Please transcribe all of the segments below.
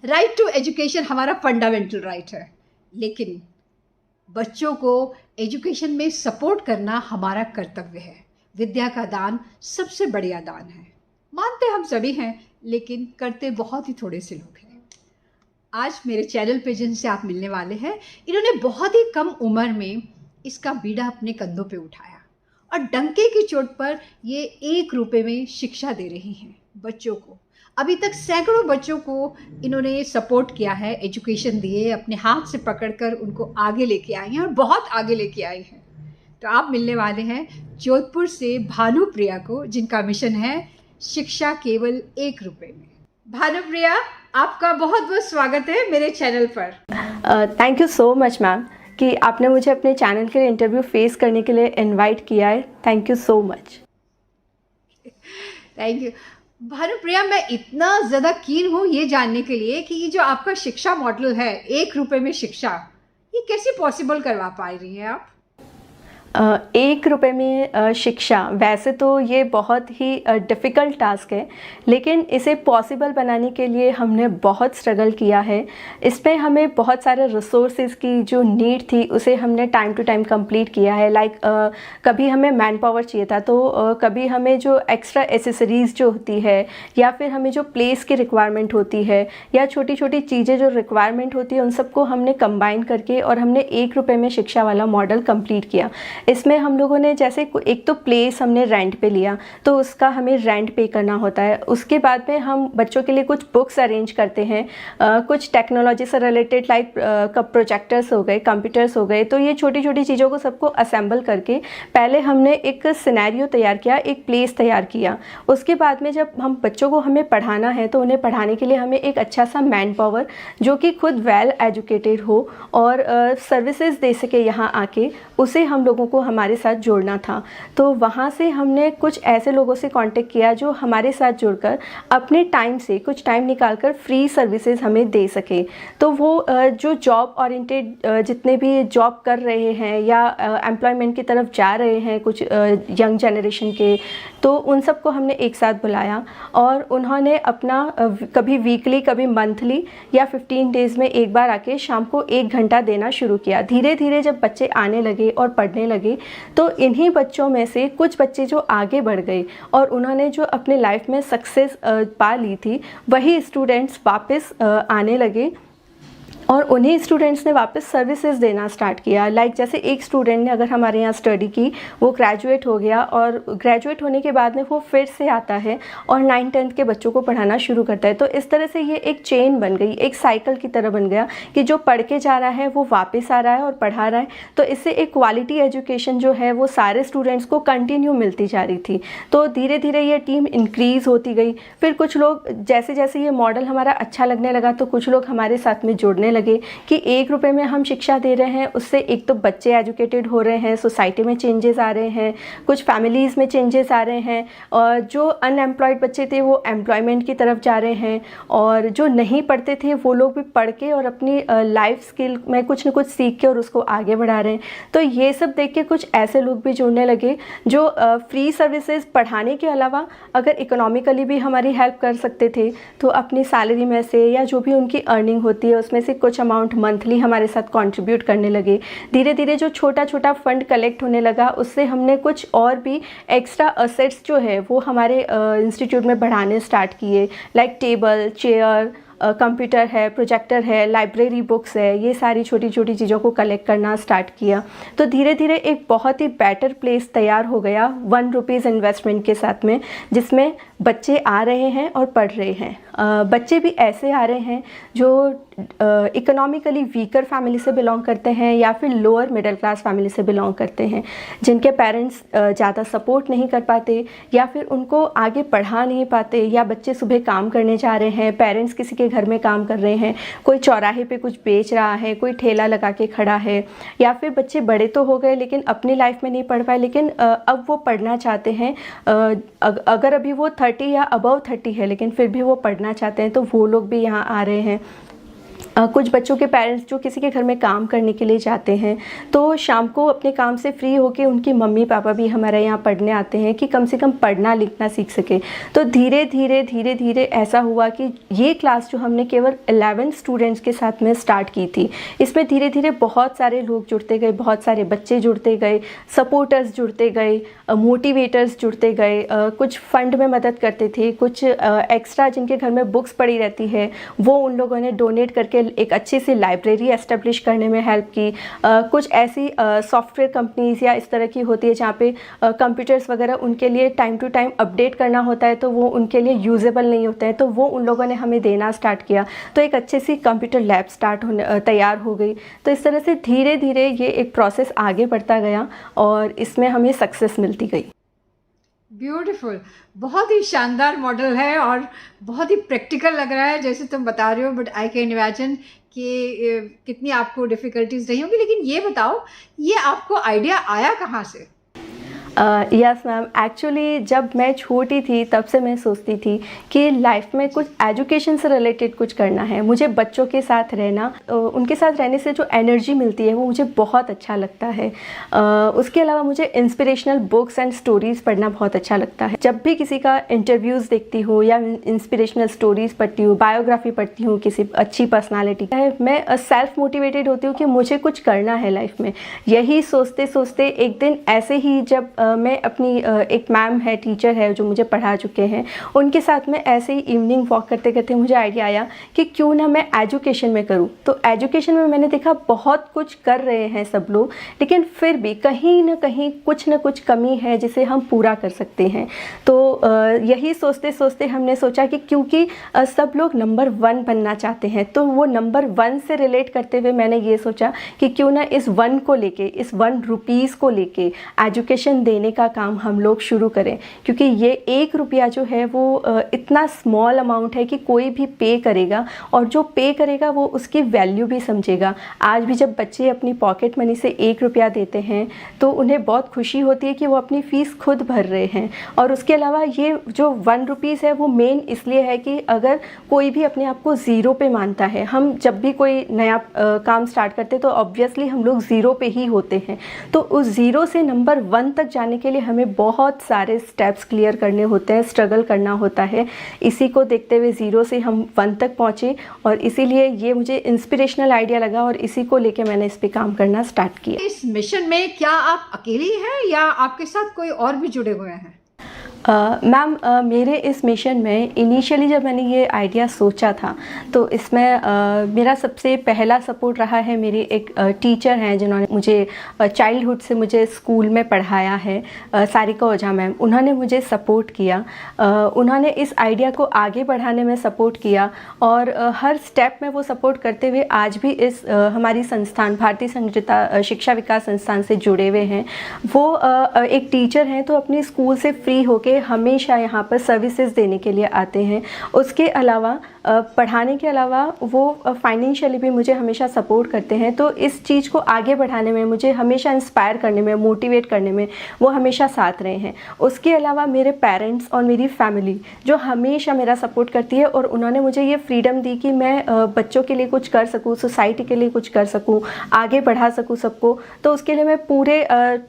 Right to education हमारा fundamental right है, लेकिन बच्चों को एजुकेशन में सपोर्ट करना हमारा कर्तव्य है। विद्या का दान सबसे बढ़िया दान है। मानते हम सभी हैं, लेकिन करते बहुत ही थोड़े से लोग हैं। आज मेरे चैनल पे जिनसे आप मिलने वाले हैं, इन्होंने बहुत ही कम उम्र में इसका बीड़ा अपने कंधों पे उठाया और डंके की चोट पर ये 1 रुपए में शिक्षा दे रही हैं बच्चों को। अभी तक सैकड़ों बच्चों को इन्होंने सपोर्ट किया है, एजुकेशन दिए, अपने हाथ से पकड़कर उनको आगे लेके आई हैं और बहुत आगे लेके आई हैं। तो आप मिलने वाले हैं जोधपुर से भानुप्रिया को, जिनका मिशन है शिक्षा केवल 1 रुपए में। भानुप्रिया, आपका बहुत बहुत स्वागत है मेरे चैनल पर। Thank you so much ma'am कि आपने मुझे अपने चैनल के लिए इंटरव्यू फेस करने के लिए इनवाइट किया है। Thank you so much. Thank you Bhanupriya. मैं इतना ज़्यादा कीन हूँ ये जानने के लिए कि ये जो आपका शिक्षा मॉडल है 1 रुपए में शिक्षा, ये कैसे पॉसिबल करवा पा रही हैं आप? 1 रुपए में शिक्षा, वैसे तो ये बहुत ही डिफ़िकल्ट टास्क है, लेकिन इसे पॉसिबल बनाने के लिए हमने बहुत स्ट्रगल किया है। इसमें हमें बहुत सारे रिसोर्सेज की जो नीड थी उसे हमने टाइम टू टाइम कंप्लीट किया है। लाइक कभी हमें मैन पावर चाहिए था, तो कभी हमें जो एक्स्ट्रा एसेसरीज़ जो होती है, या फिर हमें जो प्लेस की रिक्वायरमेंट होती है, या छोटी छोटी चीज़ें जो रिक्वायरमेंट होती है, उन सबको हमने कंबाइन करके और हमने 1 रुपए में शिक्षा वाला मॉडल कंप्लीट किया। इसमें हम लोगों ने जैसे एक तो प्लेस हमने रेंट पे लिया, तो उसका हमें रेंट पे करना होता है। उसके बाद में हम बच्चों के लिए कुछ बुक्स अरेंज करते हैं, कुछ टेक्नोलॉजी से रिलेटेड लाइक प्रोजेक्टर्स हो गए, कंप्यूटर्स हो गए। तो ये छोटी छोटी चीज़ों को सबको असेंबल करके पहले हमने एक सिनेरियो तैयार किया, एक प्लेस तैयार किया। उसके बाद में जब हम बच्चों को हमें पढ़ाना है, तो उन्हें पढ़ाने के लिए हमें एक अच्छा सा मैन पावर जो कि खुद वेल एजुकेटेड हो और सर्विसेज दे सके यहाँ आके, उसे हम लोगों को हमारे साथ जोड़ना था। तो वहाँ से हमने कुछ ऐसे लोगों से कांटेक्ट किया जो हमारे साथ जुड़कर अपने टाइम से कुछ टाइम निकालकर फ्री सर्विसेज हमें दे सके। तो वो जो जॉब ओरिएंटेड जितने भी जॉब कर रहे हैं या एम्प्लॉयमेंट की तरफ जा रहे हैं कुछ यंग जनरेशन के, तो उन सबको हमने एक साथ बुलाया और उन्होंने अपना कभी वीकली कभी मंथली या 15 डेज़ में एक बार आके शाम को 1 घंटा देना शुरू किया। धीरे धीरे जब बच्चे आने लगे और पढ़ने लगे, तो इन्हीं बच्चों में से कुछ बच्चे जो आगे बढ़ गए और उन्होंने जो अपने लाइफ में सक्सेस पा ली थी, वही स्टूडेंट्स वापस आने लगे और उन्हीं स्टूडेंट्स ने वापस सर्विसेज देना स्टार्ट किया। लाइक जैसे एक स्टूडेंट ने अगर हमारे यहाँ स्टडी की, वो ग्रेजुएट हो गया और ग्रेजुएट होने के बाद में वो फिर से आता है और 9th-10th के बच्चों को पढ़ाना शुरू करता है। तो इस तरह से ये एक चेन बन गई, एक साइकिल की तरह बन गया कि जो पढ़ के जा रहा है वो वापस आ रहा है और पढ़ा रहा है। तो इससे एक क्वालिटी एजुकेशन जो है वो सारे स्टूडेंट्स को कंटिन्यू मिलती जा रही थी। तो धीरे धीरे ये टीम इंक्रीज़ होती गई। फिर कुछ लोग जैसे जैसे ये मॉडल हमारा अच्छा लगने लगा, तो कुछ लोग हमारे साथ में जुड़ने लगे कि 1 रुपए में हम शिक्षा दे रहे हैं, उससे एक तो बच्चे एजुकेटेड हो रहे हैं, सोसाइटी में चेंजेस आ रहे हैं, कुछ फैमिलीज़ में चेंजेस आ रहे हैं, और जो अनएम्प्लॉयड बच्चे थे वो एम्प्लॉयमेंट की तरफ जा रहे हैं, और जो नहीं पढ़ते थे वो लोग भी पढ़ के और अपनी लाइफ स्किल में कुछ न कुछ सीख के और उसको आगे बढ़ा रहे हैं। तो ये सब देख के कुछ ऐसे लोग भी जुड़ने लगे जो फ्री सर्विसेज पढ़ाने के अलावा अगर इकोनॉमिकली भी हमारी हेल्प कर सकते थे, तो अपनी सैलरी में से या जो भी उनकी अर्निंग होती है उसमें से कुछ अमाउंट मंथली हमारे साथ कंट्रीब्यूट करने लगे। धीरे धीरे जो छोटा छोटा फंड कलेक्ट होने लगा, उससे हमने कुछ और भी एक्स्ट्रा असेट्स जो है वो हमारे इंस्टीट्यूट में बढ़ाने स्टार्ट किए। लाइक टेबल, चेयर, कंप्यूटर है, प्रोजेक्टर है, लाइब्रेरी बुक्स है, ये सारी छोटी छोटी चीज़ों को कलेक्ट करना स्टार्ट किया। तो धीरे धीरे एक बहुत ही बेटर प्लेस तैयार हो गया 1 रुपीज़ इन्वेस्टमेंट के साथ में, जिसमें बच्चे आ रहे हैं और पढ़ रहे हैं। बच्चे भी ऐसे आ रहे हैं जो इकोनॉमिकली वीकर फैमिली से बिलोंग करते हैं या फिर लोअर मिडिल क्लास फैमिली से बिलोंग करते हैं, जिनके पेरेंट्स ज़्यादा सपोर्ट नहीं कर पाते या फिर उनको आगे पढ़ा नहीं पाते, या बच्चे सुबह काम करने जा रहे हैं, पेरेंट्स किसी के घर में काम कर रहे हैं, कोई चौराहे पे कुछ बेच रहा है, कोई ठेला लगा के खड़ा है, या फिर बच्चे बड़े तो हो गए लेकिन अपनी लाइफ में नहीं पढ़ पाए, लेकिन अब वो पढ़ना चाहते हैं। अगर अभी वो 30 या अबव 30 है लेकिन फिर भी वो पढ़ना चाहते हैं, तो वो लोग भी यहाँ आ रहे हैं। कुछ बच्चों के पेरेंट्स जो किसी के घर में काम करने के लिए जाते हैं, तो शाम को अपने काम से फ्री होके उनकी मम्मी पापा भी हमारे यहाँ पढ़ने आते हैं कि कम से कम पढ़ना लिखना सीख सके। तो धीरे धीरे ऐसा हुआ कि ये क्लास जो हमने केवल 11 स्टूडेंट्स के साथ में स्टार्ट की थी, इसमें धीरे धीरे बहुत सारे लोग जुड़ते गए, बहुत सारे बच्चे जुड़ते गए, सपोर्टर्स जुड़ते गए, मोटिवेटर्स जुड़ते गए, कुछ फंड में मदद करते थे, कुछ एक्स्ट्रा जिनके घर में बुक्स पड़ी रहती है वो उन लोगों ने डोनेट करके एक अच्छी सी लाइब्रेरी एस्टेब्लिश करने में हेल्प की। कुछ ऐसी सॉफ्टवेयर कंपनीज़ या इस तरह की होती है जहाँ पे कंप्यूटर्स वगैरह उनके लिए टाइम टू टाइम अपडेट करना होता है, तो वो उनके लिए यूजेबल नहीं होता है, तो वो उन लोगों ने हमें देना स्टार्ट किया। तो एक अच्छी सी कंप्यूटर लैब तैयार हो गई। तो इस तरह से धीरे धीरे ये एक प्रोसेस आगे बढ़ता गया और इसमें हमें सक्सेस मिलती गई। ब्यूटीफुल, बहुत ही शानदार मॉडल है और बहुत ही प्रैक्टिकल लग रहा है जैसे तुम बता रहे हो, बट आई कैन इमेजिन कि कितनी आपको डिफ़िकल्टीज रही होंगी। लेकिन ये बताओ, ये आपको आइडिया आया कहाँ से? यस मैम, एक्चुअली जब मैं छोटी थी तब से मैं सोचती थी कि लाइफ में कुछ एजुकेशन से रिलेटेड कुछ करना है। मुझे बच्चों के साथ रहना, उनके साथ रहने से जो एनर्जी मिलती है वो मुझे बहुत अच्छा लगता है। उसके अलावा मुझे इंस्पिरेशनल बुक्स एंड स्टोरीज़ पढ़ना बहुत अच्छा लगता है। जब भी किसी का इंटरव्यूज़ देखती हूँ या इंस्पिरेशनल स्टोरीज़ पढ़ती हूँ, बायोग्राफी पढ़ती हूँ किसी अच्छी पर्सनालिटी का, मैं सेल्फ मोटिवेटेड होती हूँ कि मुझे कुछ करना है लाइफ में। यही सोचते सोचते एक दिन ऐसे ही जब मैं अपनी एक मैम है, टीचर है जो मुझे पढ़ा चुके हैं, उनके साथ में ऐसे ही इवनिंग वॉक करते करते मुझे आइडिया आया कि क्यों ना मैं एजुकेशन में करूं। तो एजुकेशन में मैंने देखा बहुत कुछ कर रहे हैं सब लोग, लेकिन फिर भी कहीं ना कहीं कुछ ना कुछ कमी है जिसे हम पूरा कर सकते हैं। तो यही सोचते सोचते हमने सोचा कि क्योंकि सब लोग नंबर 1 बनना चाहते हैं, तो वो नंबर 1 से रिलेट करते हुए मैंने ये सोचा कि क्यों ना इस 1 को लेके, इस 1 रुपीज़ को लेके एजुकेशन देने का काम हम लोग शुरू करें। क्योंकि ये 1 रुपया जो है वो इतना स्मॉल अमाउंट है कि कोई भी पे करेगा, और जो पे करेगा वो उसकी वैल्यू भी समझेगा। आज भी जब बच्चे अपनी पॉकेट मनी से 1 रुपया देते हैं तो उन्हें बहुत खुशी होती है कि वो अपनी फ़ीस खुद भर रहे हैं। और उसके अलावा ये जो 1 रुपीज़ है वो मेन इसलिए है कि अगर कोई भी अपने आप को ज़ीरो पे मानता है, हम जब भी कोई नया काम स्टार्ट करते हैं तो ऑब्वियसली हम लोग ज़ीरो पे ही होते हैं। तो उस ज़ीरो से नंबर 1 तक जाने के लिए हमें बहुत सारे स्टेप्स क्लियर करने होते हैं, स्ट्रगल करना होता है। इसी को देखते हुए 0 से हम 1 तक पहुँचे, और इसीलिए ये मुझे इंस्पिरेशनल आइडिया लगा और इसी को लेके मैंने इस पे काम करना स्टार्ट किया। इस मिशन में क्या आप अकेली हैं या आपके साथ कोई और भी जुड़े हुए हैं? मैम, मेरे इस मिशन में इनिशियली जब मैंने ये आइडिया सोचा था तो इसमें मेरा सबसे पहला सपोर्ट रहा है, मेरी एक टीचर हैं जिन्होंने मुझे चाइल्डहुड से मुझे स्कूल में पढ़ाया है, सारिका ओझा मैम। उन्होंने मुझे सपोर्ट किया, उन्होंने इस आइडिया को आगे बढ़ाने में सपोर्ट किया, और हर स्टेप में वो सपोर्ट करते हुए आज भी इस हमारी संस्थान भारतीय संगीता शिक्षा विकास संस्थान से जुड़े हुए हैं। वो एक टीचर हैं तो अपनी स्कूल से फ्री होके हमेशा यहाँ पर सर्विसेज देने के लिए आते हैं। उसके अलावा पढ़ाने के अलावा वो फाइनेंशियली भी मुझे हमेशा सपोर्ट करते हैं। तो इस चीज़ को आगे बढ़ाने में, मुझे हमेशा इंस्पायर करने में, मोटिवेट करने में वो हमेशा साथ रहे हैं। उसके अलावा मेरे पेरेंट्स और मेरी फैमिली जो हमेशा मेरा सपोर्ट करती है, और उन्होंने मुझे ये फ्रीडम दी कि मैं बच्चों के लिए कुछ कर सकूँ, सोसाइटी के लिए कुछ कर सकूँ, आगे बढ़ा सकूँ सबको। तो उसके लिए मैं पूरे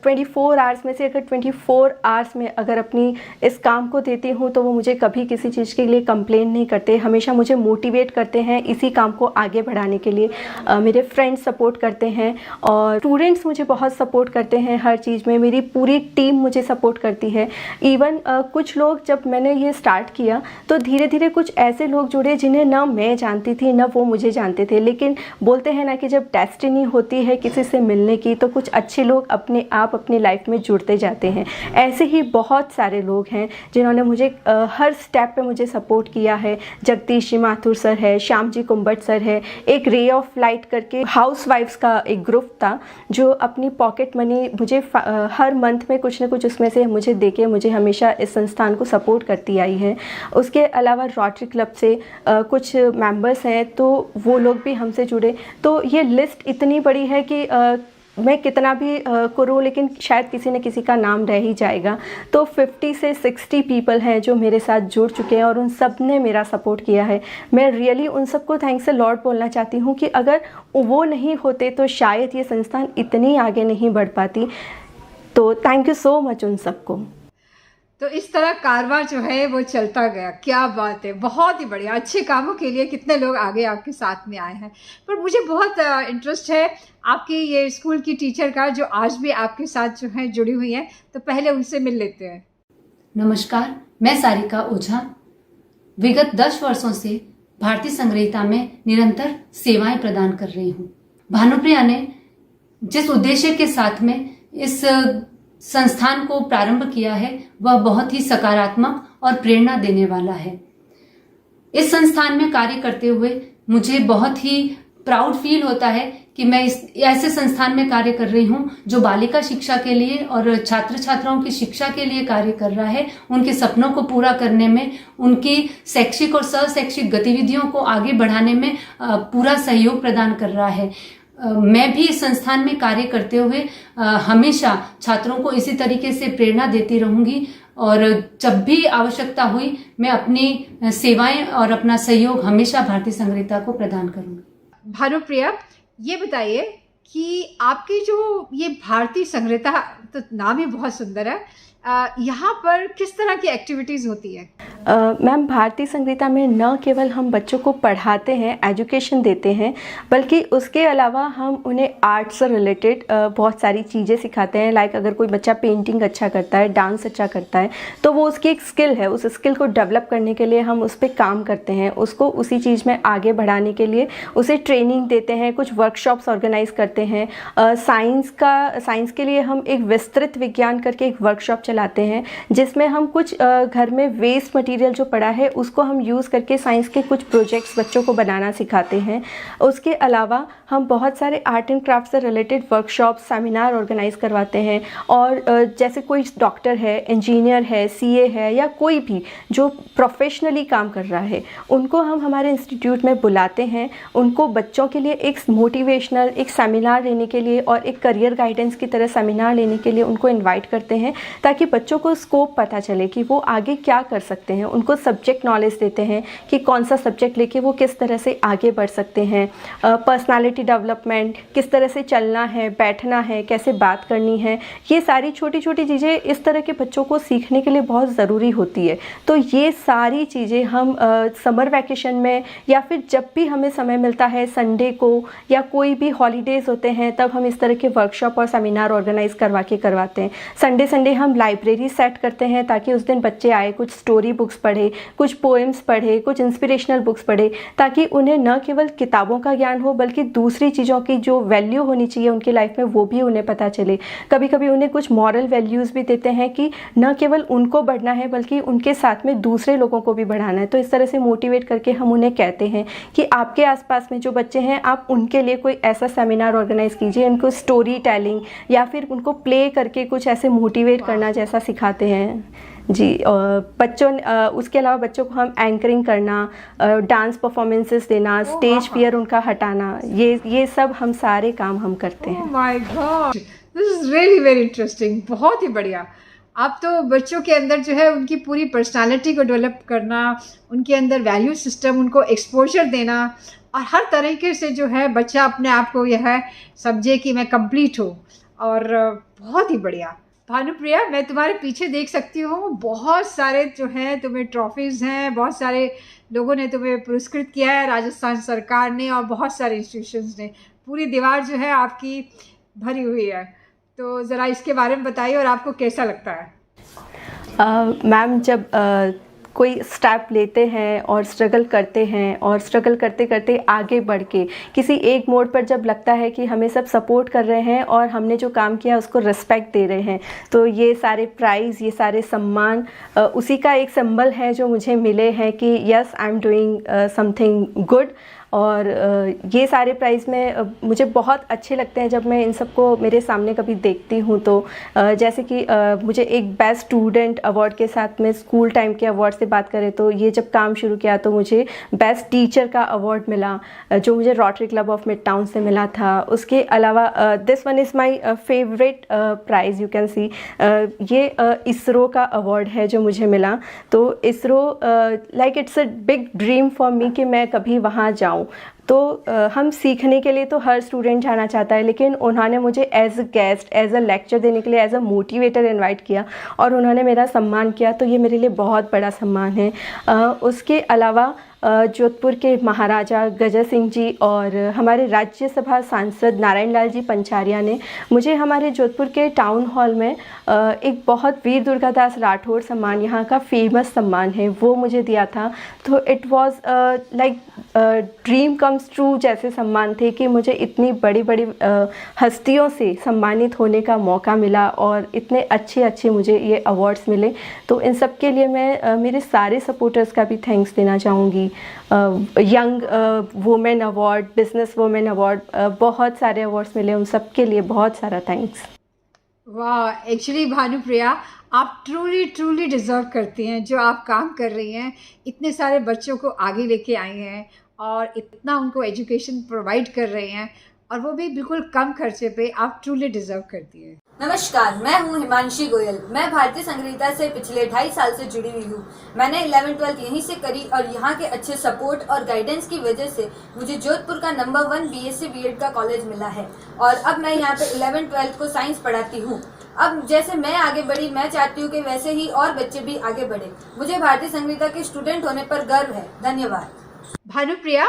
24 आवर्स में से अगर 24 आवर्स में अगर अपनी इस काम को देती हूँ तो वो मुझे कभी किसी चीज़ के लिए कंप्लेन नहीं करते, हमेशा मुझे मोटिवेट करते हैं इसी काम को आगे बढ़ाने के लिए। मेरे फ्रेंड्स सपोर्ट करते हैं और स्टूडेंट्स मुझे बहुत सपोर्ट करते हैं हर चीज़ में, मेरी पूरी टीम मुझे सपोर्ट करती है। इवन कुछ लोग, जब मैंने ये स्टार्ट किया तो धीरे धीरे कुछ ऐसे लोग जुड़े जिन्हें ना मैं जानती थी ना वो मुझे जानते थे, लेकिन बोलते हैं ना कि जब डेस्टिनी होती है किसी से मिलने की तो कुछ अच्छे लोग अपने आप अपनी लाइफ में जुड़ते जाते हैं। ऐसे ही बहुत सारे लोग हैं जिन्होंने मुझे हर स्टेप पे मुझे सपोर्ट किया है। जगदीश जी माथुर सर है, श्याम जी कुंबट सर है, एक रे ऑफ लाइट करके हाउसवाइफ्स का एक ग्रुप था जो अपनी पॉकेट मनी मुझे हर मंथ में कुछ ना कुछ उसमें से मुझे देके मुझे हमेशा इस संस्थान को सपोर्ट करती आई है। उसके अलावा रोटरी क्लब से कुछ मेंबर्स हैं तो वो लोग भी हमसे जुड़े। तो ये लिस्ट इतनी बड़ी है कि मैं कितना भी करूँ लेकिन शायद किसी न किसी का नाम रह ही जाएगा। तो 50 से 60 पीपल हैं जो मेरे साथ जुड़ चुके हैं और उन सब ने मेरा सपोर्ट किया है। मैं रियली उन सबको थैंक्स अ लॉट बोलना चाहती हूँ कि अगर वो नहीं होते तो शायद ये संस्थान इतनी आगे नहीं बढ़ पाती। तो थैंक यू सो मच उन सबको। तो इस तरह कारवां जो है वो चलता गया। क्या बात है, बहुत ही बढ़िया। अच्छे कामों के लिए कितने लोग आगे आपके साथ में आए हैं। पर मुझे बहुत इंटरेस्ट है आपकी ये स्कूल की टीचर का, जो आज भी आपके साथ जो है जुड़ी हुई हैं। तो पहले उनसे मिल लेते हैं। नमस्कार, मैं सारिका ओझा विगत 10 वर्षों से भारतीय संग्रहिता में निरंतर सेवाएं प्रदान कर रही हूँ। भानुप्रिया ने जिस उद्देश्य के साथ में इस संस्थान को प्रारंभ किया है वह बहुत ही सकारात्मक और प्रेरणा देने वाला है। इस संस्थान में कार्य करते हुए मुझे बहुत ही प्राउड फील होता है कि मैं इस ऐसे संस्थान में कार्य कर रही हूं जो बालिका शिक्षा के लिए और छात्र छात्राओं की शिक्षा के लिए कार्य कर रहा है, उनके सपनों को पूरा करने में, उनकी शैक्षिक और सशैक्षिक गतिविधियों को आगे बढ़ाने में पूरा सहयोग प्रदान कर रहा है। मैं भी इस संस्थान में कार्य करते हुए हमेशा छात्रों को इसी तरीके से प्रेरणा देती रहूंगी और जब भी आवश्यकता हुई मैं अपनी सेवाएं और अपना सहयोग हमेशा भारतीय संग्रहिता को प्रदान करूंगी। भानुप्रिया, ये बताइए कि आपकी जो ये भारतीय संग्रहिता, तो नाम ही बहुत सुंदर है, यहाँ पर किस तरह की एक्टिविटीज़ होती है? मैम, भारतीय संग्रहिता में न केवल हम बच्चों को पढ़ाते हैं, एजुकेशन देते हैं, बल्कि उसके अलावा हम उन्हें आर्ट से रिलेटेड बहुत सारी चीज़ें सिखाते हैं। लाइक अगर कोई बच्चा पेंटिंग अच्छा करता है, डांस अच्छा करता है, तो वो उसकी एक स्किल है, उस स्किल को डेवलप करने के लिए हम उस पर काम करते हैं, उसको उसी चीज़ में आगे बढ़ाने के लिए उसे ट्रेनिंग देते हैं, कुछ वर्कशॉप्स ऑर्गेनाइज करते हैं। साइंस के लिए हम एक विस्तृत विज्ञान करके एक वर्कशॉप चलाते हैं जिसमें हम कुछ घर में वेस्ट मटेरियल जो पड़ा है उसको हम यूज़ करके साइंस के कुछ प्रोजेक्ट्स बच्चों को बनाना सिखाते हैं। उसके अलावा हम बहुत सारे आर्ट एंड क्राफ्ट से रिलेटेड वर्कशॉप, सेमिनार ऑर्गेनाइज करवाते हैं। और जैसे कोई डॉक्टर है, इंजीनियर है, सीए है या कोई भी जो प्रोफेशनली काम कर रहा है, उनको हम हमारे इंस्टीट्यूट में बुलाते हैं। उनको बच्चों के लिए एक मोटिवेशनल एक सेमिनार लेने के लिए और एक करियर गाइडेंस की तरह सेमिनार लेने के लिए उनको इन्वाइट करते हैं, ताकि बच्चों को स्कोप पता चले कि वो आगे क्या कर सकते हैं। उनको सब्जेक्ट नॉलेज देते हैं कि कौन सा सब्जेक्ट लेके वो किस तरह से आगे बढ़ सकते हैं। पर्सनालिटी डेवलपमेंट, किस तरह से चलना है, बैठना है, कैसे बात करनी है, ये सारी छोटी छोटी चीज़ें इस तरह के बच्चों को सीखने के लिए बहुत ज़रूरी होती है। तो ये सारी चीज़ें हम समर वैकेशन में या फिर जब भी हमें समय मिलता है, संडे को या कोई भी हॉलीडेज़ होते हैं, तब हम इस तरह के वर्कशॉप और सेमिनार ऑर्गेनाइज करवाते हैं। संडे हम लाइब्रेरी सेट करते हैं ताकि उस दिन बच्चे आए, कुछ स्टोरी बुक्स पढ़े, कुछ पोएम्स पढ़े, कुछ इंस्पिरेशनल बुक्स पढ़े, ताकि उन्हें न केवल किताबों का ज्ञान हो बल्कि दूसरी चीज़ों की जो वैल्यू होनी चाहिए उनकी लाइफ में वो भी उन्हें पता चले। कभी कभी उन्हें कुछ मॉरल वैल्यूज़ भी देते हैं कि न केवल उनको बढ़ना है बल्कि उनके साथ में दूसरे लोगों को भी बढ़ाना है। तो इस तरह से मोटिवेट करके हम उन्हें कहते हैं कि आपके आसपास में जो बच्चे हैं आप उनके लिए कोई ऐसा सेमिनार ऑर्गेनाइज कीजिए, उनको स्टोरी टेलिंग या फिर उनको प्ले करके कुछ ऐसे मोटिवेट करना जैसा सिखाते हैं जी। बच्चों उसके अलावा बच्चों को हम एंकरिंग करना, डांस परफॉर्मेंसेस देना, स्टेज फियर उनका हटाना, ये सब हम सारे काम हम करते हैं। Oh my God, this is really very interesting. बहुत ही बढ़िया। आप तो बच्चों के अंदर जो है उनकी पूरी पर्सनालिटी को डेवलप करना, उनके अंदर वैल्यू सिस्टम, उनको एक्सपोजर देना और हर तरीके से जो है बच्चा अपने आप को यह है समझे कि मैं कंप्लीट हूँ। और बहुत ही बढ़िया। भानुप्रिया, मैं तुम्हारे पीछे देख सकती हूँ बहुत सारे जो हैं तुम्हें ट्रॉफीज़ हैं, बहुत सारे लोगों ने तुम्हें पुरस्कृत किया है, राजस्थान सरकार ने और बहुत सारे इंस्टीट्यूशंस ने। पूरी दीवार जो है आपकी भरी हुई है। तो ज़रा इसके बारे में बताइए और आपको कैसा लगता है? मैम, जब कोई स्टेप लेते हैं और स्ट्रगल करते हैं और स्ट्रगल करते करते आगे बढ़ के किसी एक मोड़ पर जब लगता है कि हमें सब सपोर्ट कर रहे हैं और हमने जो काम किया उसको रिस्पेक्ट दे रहे हैं, तो ये सारे प्राइज़, ये सारे सम्मान उसी का एक सिंबल है जो मुझे मिले हैं कि yes, I am doing something good. और ये सारे प्राइज़ में मुझे बहुत अच्छे लगते हैं जब मैं इन सबको मेरे सामने कभी देखती हूँ। तो जैसे कि मुझे एक बेस्ट स्टूडेंट अवार्ड के साथ में स्कूल टाइम के अवार्ड से बात करें तो ये जब काम शुरू किया तो मुझे बेस्ट टीचर का अवार्ड मिला, जो मुझे Rotary Club of Midtown से मिला था। उसके अलावा this one is my favourite prize, you can see, ये इसरो का अवार्ड है जो मुझे मिला। तो ISRO like it's a big dream for me कि मैं कभी वहाँ जाऊँ। तो हम सीखने के लिए तो हर स्टूडेंट जाना चाहता है, लेकिन उन्होंने मुझे as a guest, as a lecture देने के लिए, एज अ मोटिवेटर इनवाइट किया और उन्होंने मेरा सम्मान किया, तो ये मेरे लिए बहुत बड़ा सम्मान है। उसके अलावा जोधपुर के महाराजा गजर सिंह जी और हमारे राज्यसभा सांसद नारायण लाल जी पंचारिया ने मुझे हमारे जोधपुर के टाउन हॉल में एक बहुत वीर दुर्गादास राठौर सम्मान, यहाँ का फेमस सम्मान है, वो मुझे दिया था। तो it was like dream comes true जैसे सम्मान थे कि मुझे इतनी बड़ी बड़ी हस्तियों से सम्मानित होने का मौका मिला और इतने अच्छे अच्छे मुझे ये अवार्ड्स मिले। तो इन सब के लिए मैं मेरे सारे सपोर्टर्स का भी थैंक्स देना चाहूँगी। Young women award, business women award, बहुत सारे अवार्ड्स मिले, उन सब के लिए बहुत सारा थैंक्स। वाह, एक्चुअली भानुप्रिया, आप ट्रूली डिज़र्व करती हैं जो आप काम कर रही हैं। इतने सारे बच्चों को आगे लेके आई हैं और इतना उनको एजुकेशन प्रोवाइड कर रहे हैं, और वो भी बिल्कुल कम खर्चे पे। आप ट्रूली डिज़र्व करती हैं। नमस्कार, मैं हूं हिमांशी गोयल। मैं भारतीय संगीता से पिछले 2.5 साल से जुड़ी हुई हूं। मैंने 11th-12th यहीं से करी और यहाँ के अच्छे सपोर्ट और गाइडेंस की वजह से मुझे जोधपुर का नंबर 1 BSc B.Ed का कॉलेज मिला है और अब मैं यहाँ पे 11th-12th को साइंस पढ़ाती हूँ। अब जैसे मैं आगे बढ़ी, मैं चाहती हूँ कि वैसे ही और बच्चे भी आगे बढ़े। मुझे भारतीय संगीता के स्टूडेंट होने पर गर्व है। धन्यवाद। भानुप्रिया,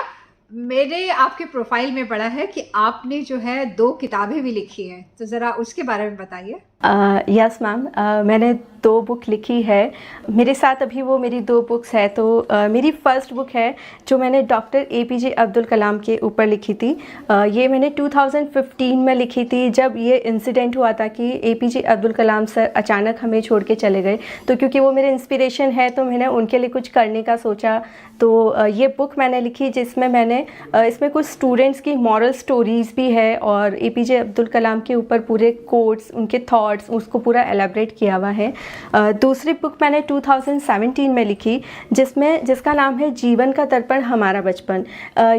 मेरे आपके प्रोफाइल में पढ़ा है कि आपने जो है 2 किताबें भी लिखी हैं, तो ज़रा उसके बारे में बताइए। यस मैम, मैंने 2 बुक लिखी है। मेरे साथ अभी वो मेरी 2 बुक्स है। तो मेरी फर्स्ट बुक है जो मैंने डॉक्टर APJ अब्दुल कलाम के ऊपर लिखी थी। ये मैंने 2015 में लिखी थी, जब ये इंसिडेंट हुआ था कि APJ अब्दुल कलाम सर अचानक हमें छोड़ के चले गए। तो क्योंकि वो मेरे इंस्पिरेशन है तो मैंने उनके लिए कुछ करने का सोचा। तो ये बुक मैंने लिखी जिसमें मैंने इसमें कुछ स्टूडेंट्स की मॉरल स्टोरीज़ भी है और APJ अब्दुल कलाम के ऊपर पूरे कोट्स, उनके थॉट्स, उसको पूरा एलेबरेट किया हुआ है। दूसरी बुक मैंने 2017 में लिखी जिसका नाम है जीवन का दर्पण हमारा बचपन।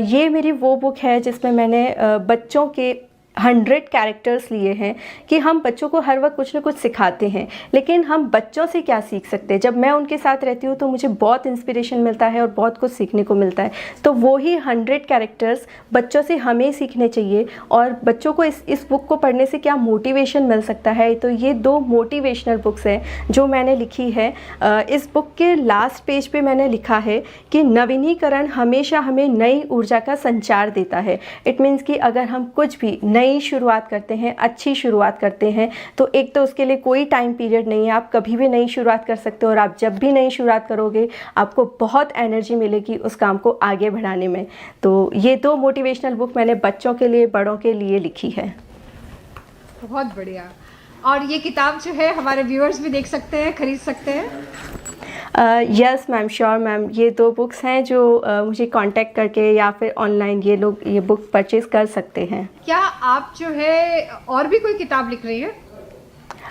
ये मेरी वो बुक है जिसमें मैंने बच्चों के 100 कैरेक्टर्स लिए हैं कि हम बच्चों को हर वक्त कुछ ना कुछ सिखाते हैं, लेकिन हम बच्चों से क्या सीख सकते हैं। जब मैं उनके साथ रहती हूँ तो मुझे बहुत इंस्पिरेशन मिलता है और बहुत कुछ सीखने को मिलता है। तो वो ही 100 कैरेक्टर्स बच्चों से हमें सीखने चाहिए और बच्चों को इस बुक को पढ़ने से क्या मोटिवेशन मिल सकता है। तो ये 2 मोटिवेशनल बुक्स हैं जो मैंने लिखी है। इस बुक के लास्ट पेज पे मैंने लिखा है कि नवीनीकरण हमेशा हमें नई ऊर्जा का संचार देता है। इट मीन्स कि अगर हम कुछ भी नई शुरुआत करते हैं, अच्छी शुरुआत करते हैं, तो एक तो उसके लिए कोई टाइम पीरियड नहीं है, आप कभी भी नई शुरुआत कर सकते हो और आप जब भी नई शुरुआत करोगे आपको बहुत एनर्जी मिलेगी उस काम को आगे बढ़ाने में। तो ये 2 मोटिवेशनल बुक मैंने बच्चों के लिए, बड़ों के लिए लिखी है। बहुत बढ़िया। और ये किताब जो है हमारे व्यूअर्स भी देख सकते हैं, खरीद सकते हैं। Yes ma'am, sure ma'am. ये 2 बुक्स हैं जो मुझे कांटेक्ट करके या फिर ऑनलाइन ये लोग ये बुक परचेज कर सकते हैं। क्या आप जो है और भी कोई किताब लिख रही हैं?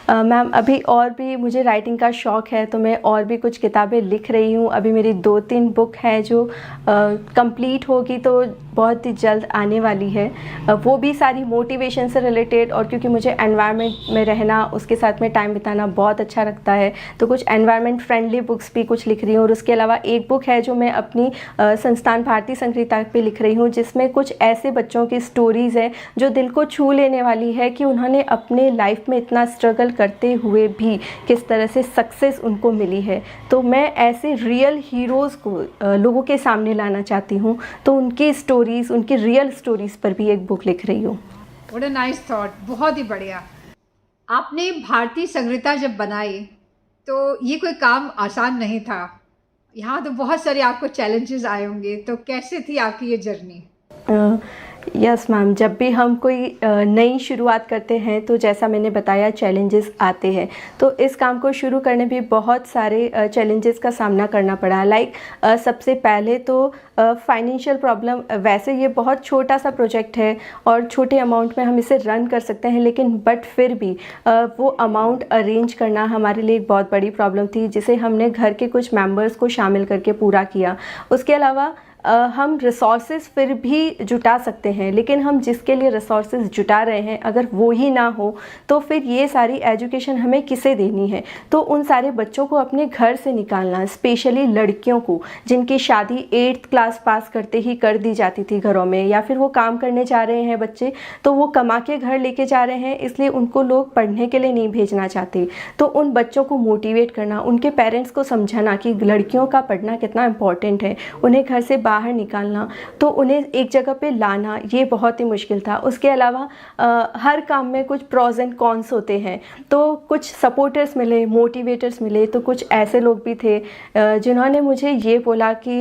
मैम, अभी और भी मुझे राइटिंग का शौक़ है तो मैं और भी कुछ किताबें लिख रही हूँ। अभी मेरी 2-3 बुक हैं जो कंप्लीट होगी तो बहुत ही जल्द आने वाली है। वो भी सारी मोटिवेशन से रिलेटेड, और क्योंकि मुझे एनवायरनमेंट में रहना, उसके साथ में टाइम बिताना बहुत अच्छा लगता है तो कुछ एनवायरनमेंट फ्रेंडली बुक्स भी कुछ लिख रही हूँ। और उसके अलावा एक बुक है जो मैं अपनी संस्थान भारतीय संगीता पे लिख रही हूँ जिसमें कुछ ऐसे बच्चों की स्टोरीज़ है जो दिल को छू लेने वाली है कि उन्होंने अपने लाइफ में इतना स्ट्रगल करते हुए भी किस तरह से सक्सेस उनको मिली है। तो मैं ऐसे रियल हीरोज़ को लोगों के सामने लाना चाहती हूँ, तो उनकी स्टोरीज़, उनकी रियल स्टोरीज़ पर भी एक बुक लिख रही हूँ। व्हाट अ नाइस थॉट, बहुत ही बढ़िया। आपने भारतीय संगीता जब बनाई तो ये कोई काम आसान नहीं था। यहाँ तो बहुत सारे आपको चैलेंजेस आए होंगे, तो कैसे थी आपकी ये जर्नी? यस मैम, जब भी हम कोई नई शुरुआत करते हैं तो जैसा मैंने बताया चैलेंजेस आते हैं। तो इस काम को शुरू करने भी बहुत सारे चैलेंजेस का सामना करना पड़ा। सबसे पहले तो फाइनेंशियल प्रॉब्लम। वैसे ये बहुत छोटा सा प्रोजेक्ट है और छोटे अमाउंट में हम इसे रन कर सकते हैं, लेकिन बट फिर भी वो अमाउंट अरेंज करना हमारे लिए एक बहुत बड़ी प्रॉब्लम थी, जिसे हमने घर के कुछ मेंबर्स को शामिल करके पूरा किया। उसके अलावा हम रिसोर्सेज फिर भी जुटा सकते हैं, लेकिन हम जिसके लिए रिसोर्सेज जुटा रहे हैं अगर वो ही ना हो तो फिर ये सारी एजुकेशन हमें किसे देनी है। तो उन सारे बच्चों को अपने घर से निकालना, स्पेशली लड़कियों को जिनकी शादी 8th क्लास पास करते ही कर दी जाती थी घरों में, या फिर वो काम करने जा रहे हैं बच्चे तो वो कमा के घर लेके जा रहे हैं, इसलिए उनको लोग पढ़ने के लिए नहीं भेजना चाहते। तो उन बच्चों को मोटिवेट करना, उनके पेरेंट्स को समझाना कि लड़कियों का पढ़ना कितना इम्पॉर्टेंट है, उन्हें घर से बाहर निकालना, तो उन्हें एक जगह पे लाना, ये बहुत ही मुश्किल था। उसके अलावा हर काम में कुछ प्रॉज एंड कॉन्स होते हैं, तो कुछ सपोर्टर्स मिले, मोटिवेटर्स मिले, तो कुछ ऐसे लोग भी थे जिन्होंने मुझे ये बोला कि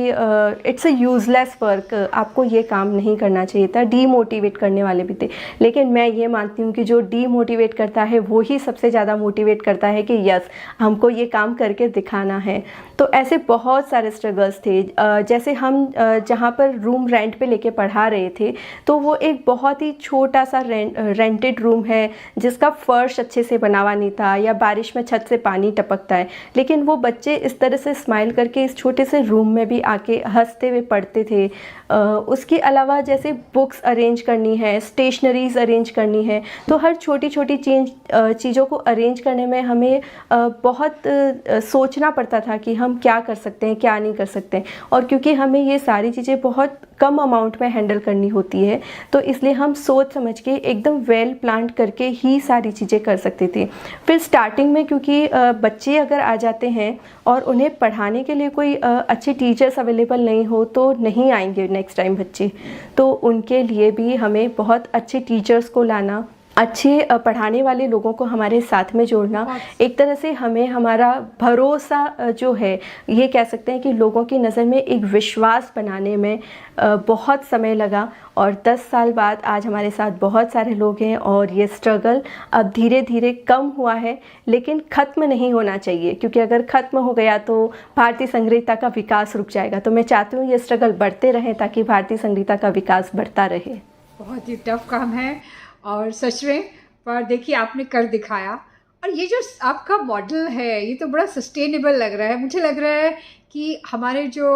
इट्स अ यूज़लेस वर्क, आपको ये काम नहीं करना चाहिए था। डीमोटिवेट करने वाले भी थे, लेकिन मैं ये मानती हूँ कि जो डीमोटिवेट करता है वो ही सबसे ज़्यादा मोटिवेट करता है कि यस हमको ये काम करके दिखाना है। तो ऐसे बहुत सारे स्ट्रगल्स थे। जैसे हम जहाँ पर रूम रेंट पे लेके पढ़ा रहे थे, तो वो एक बहुत ही छोटा सा रेंटेड रूम है जिसका फर्श अच्छे से बना हुआ नहीं था, या बारिश में छत से पानी टपकता है, लेकिन वो बच्चे इस तरह से स्माइल करके इस छोटे से रूम में भी आके हंसते हुए पढ़ते थे। उसके अलावा जैसे बुक्स अरेंज करनी है, स्टेशनरीज अरेंज करनी है, तो हर छोटी छोटी चीज़ों को अरेंज करने में हमें बहुत सोचना पड़ता था कि हम क्या कर सकते हैं, क्या नहीं कर सकते। और क्योंकि हमें ये सारी चीज़ें बहुत कम अमाउंट में हैंडल करनी होती है, तो इसलिए हम सोच समझ के एकदम वेल प्लान करके ही सारी चीज़ें कर सकते थे। फिर स्टार्टिंग में क्योंकि बच्चे अगर आ जाते हैं और उन्हें पढ़ाने के लिए कोई अच्छे टीचर्स अवेलेबल नहीं हो तो नहीं आएंगे नेक्स्ट टाइम बच्चे, तो उनके लिए भी हमें बहुत अच्छे टीचर्स को लाना, अच्छे पढ़ाने वाले लोगों को हमारे साथ में जोड़ना, एक तरह से हमें हमारा भरोसा जो है, ये कह सकते हैं कि लोगों की नज़र में एक विश्वास बनाने में बहुत समय लगा। और 10 साल बाद आज हमारे साथ बहुत सारे लोग हैं और ये स्ट्रगल अब धीरे धीरे कम हुआ है, लेकिन ख़त्म नहीं होना चाहिए, क्योंकि अगर ख़त्म हो गया तो भारतीय संग्रहिता का विकास रुक जाएगा। तो मैं चाहती हूँ ये स्ट्रगल बढ़ते रहें ताकि भारतीय संग्रहिता का विकास बढ़ता रहे। बहुत ही टफ काम है और सच में, पर देखिए आपने कर दिखाया। और ये जो आपका मॉडल है ये तो बड़ा सस्टेनेबल लग रहा है। मुझे लग रहा है कि हमारे जो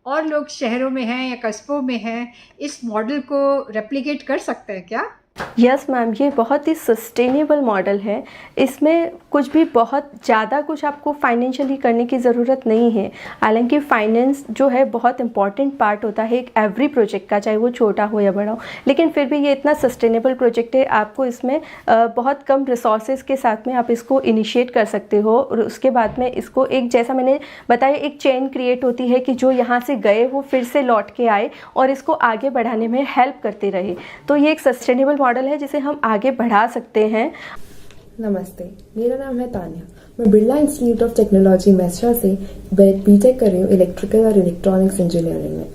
और लोग शहरों में हैं या कस्बों में हैं इस मॉडल को रेप्लिकेट कर सकते हैं क्या? यस मैम, ये बहुत ही सस्टेनेबल मॉडल है। इसमें कुछ भी बहुत ज़्यादा कुछ आपको फाइनेंशियली करने की ज़रूरत नहीं है। हालांकि फाइनेंस जो है बहुत इंपॉर्टेंट पार्ट होता है एक एवरी प्रोजेक्ट का, चाहे वो छोटा हो या बड़ा हो, लेकिन फिर भी ये इतना सस्टेनेबल प्रोजेक्ट है, आपको इसमें बहुत कम रिसोर्सेज के साथ में आप इसको इनिशिएट कर सकते हो। और उसके बाद में इसको एक, जैसा मैंने बताया, एक चेन क्रिएट होती है कि जो यहाँ से गए वो फिर से लौट के आए और इसको आगे बढ़ाने में हेल्प करते रहे। तो ये एक सस्टेनेबल मॉडल है जिसे हम आगे बढ़ा सकते हैं। नमस्ते, मेरा नाम है तान्या। मैं बिरला इंस्टीट्यूट ऑफ टेक्नोलॉजी मैसरा से बीटेक कर रही हूँ इलेक्ट्रिकल और इलेक्ट्रॉनिक्स इंजीनियरिंग में,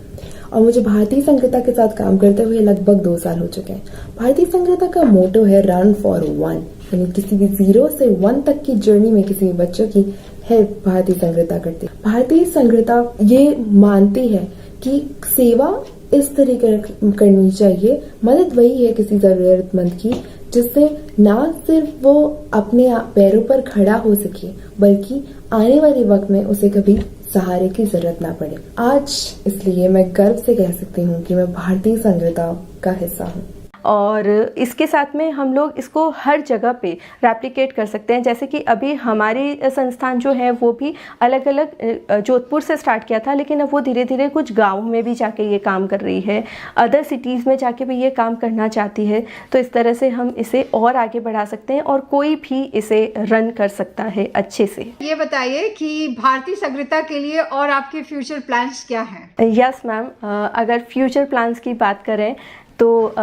और मुझे भारतीय संग्रहिता के साथ काम करते हुए लगभग 2 साल हो चुके हैं। भारतीय संग्रहिता का मोटो है रन फॉर वन, यानी किसी भी 0 से 1 तक की जर्नी में किसी भी बच्चों की हेल्प भारतीय संग्रहिता करती है। भारतीय संग्रहिता ये मानती है कि सेवा इस तरीके करनी चाहिए, मदद वही है किसी जरूरतमंद की, जिससे ना सिर्फ वो अपने पैरों पर खड़ा हो सके, बल्कि आने वाले वक्त में उसे कभी सहारे की जरूरत ना पड़े। आज इसलिए मैं गर्व से कह सकती हूँ कि मैं भारतीय संग्रहिता का हिस्सा हूँ। और इसके साथ में हम लोग इसको हर जगह पे रेप्लिकेट कर सकते हैं। जैसे कि अभी हमारी संस्थान जो है वो भी अलग अलग जोधपुर से स्टार्ट किया था, लेकिन अब वो धीरे धीरे कुछ गाँव में भी जाके ये काम कर रही है, अदर सिटीज़ में जाके भी ये काम करना चाहती है। तो इस तरह से हम इसे और आगे बढ़ा सकते हैं और कोई भी इसे रन कर सकता है अच्छे से। ये बताइए कि भारतीय संग्रहिता के लिए और आपके फ्यूचर प्लान्स क्या हैं? यस मैम, अगर फ्यूचर प्लान्स की बात करें तो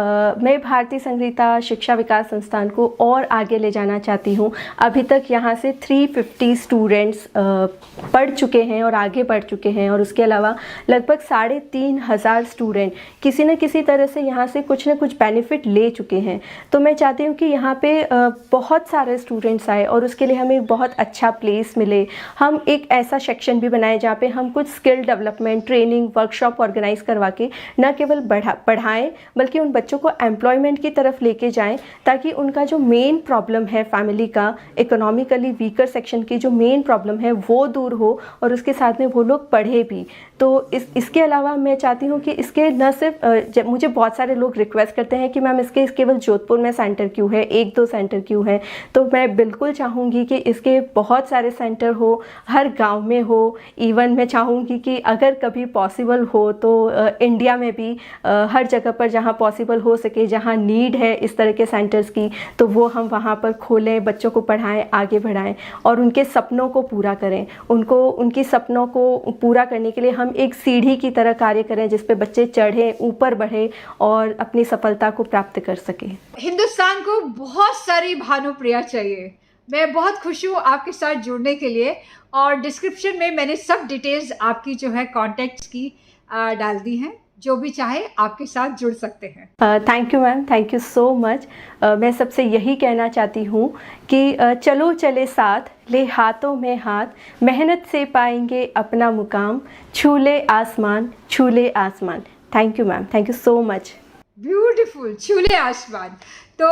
मैं भारतीय संगरीता शिक्षा विकास संस्थान को और आगे ले जाना चाहती हूँ। अभी तक यहाँ से 350 स्टूडेंट्स पढ़ चुके हैं और आगे बढ़ चुके हैं, और उसके अलावा लगभग 3,500 स्टूडेंट किसी न किसी तरह से यहाँ से कुछ न कुछ बेनिफिट ले चुके हैं। तो मैं चाहती हूँ कि यहाँ पे बहुत सारे स्टूडेंट्स आए और उसके लिए हमें एक बहुत अच्छा प्लेस मिले। हम एक ऐसा सेक्शन भी बनाए जहाँ पे हम कुछ skill development, training, workshop organize करवा के न केवल पढ़ाएं बल्कि उन बच्चों को एम्प्लॉयमेंट की तरफ लेके जाएं, ताकि उनका जो मेन प्रॉब्लम है फैमिली का, इकोनॉमिकली वीकर सेक्शन की जो मेन प्रॉब्लम है वो दूर हो और उसके साथ में वो लोग पढ़े भी। तो इसके अलावा मैं चाहती हूँ कि इसके न सिर्फ मुझे बहुत सारे लोग रिक्वेस्ट करते हैं कि मैम इसके केवल जोधपुर में सेंटर क्यों है, 1-2 सेंटर क्यों है, तो मैं बिल्कुल चाहूँगी कि इसके बहुत सारे सेंटर हो, हर गांव में हो। इवन मैं चाहूँगी कि अगर कभी पॉसिबल हो तो इंडिया में भी हर जगह पर जहाँ पॉसिबल हो सके, जहाँ नीड है इस तरह के सेंटर्स की, तो वो हम वहाँ पर खोलें, बच्चों को पढ़ाएं, आगे बढ़ाएं और उनके सपनों को पूरा करें। उनकी सपनों को पूरा करने के लिए हम एक सीढ़ी की तरह कार्य करें जिस पे बच्चे चढ़ें, ऊपर बढ़ें और अपनी सफलता को प्राप्त कर सकें। हिंदुस्तान को बहुत सारी भानुप्रिया चाहिए। मैं बहुत खुश हूँ आपके साथ जुड़ने के लिए, और डिस्क्रिप्शन में मैंने सब डिटेल्स आपकी जो है कॉन्टैक्ट्स की डाल दी हैं। जो भी चाहे आपके साथ जुड़ सकते हैं। Thank you ma'am, thank you so much. मैं सबसे यही कहना चाहती हूँ कि चलो चले साथ, ले हाथों में हाथ, मेहनत से पाएंगे अपना मुकाम, छू ले आसमान, छू ले आसमान। Thank you ma'am, thank you so much. Beautiful, छू ले आसमान। तो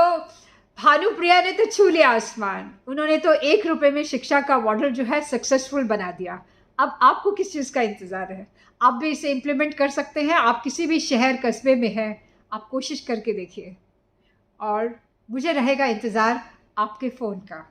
भानुप्रिया ने तो छू ले आसमान, उन्होंने तो 1 रुपए में शिक्षा का मॉडल जो है सक्सेसफुल बना दिया। अब आपको किस चीज़ का इंतज़ार है? आप भी इसे इम्प्लीमेंट कर सकते हैं। आप किसी भी शहर कस्बे में हैं, आप कोशिश करके देखिए, और मुझे रहेगा इंतज़ार आपके फ़ोन का।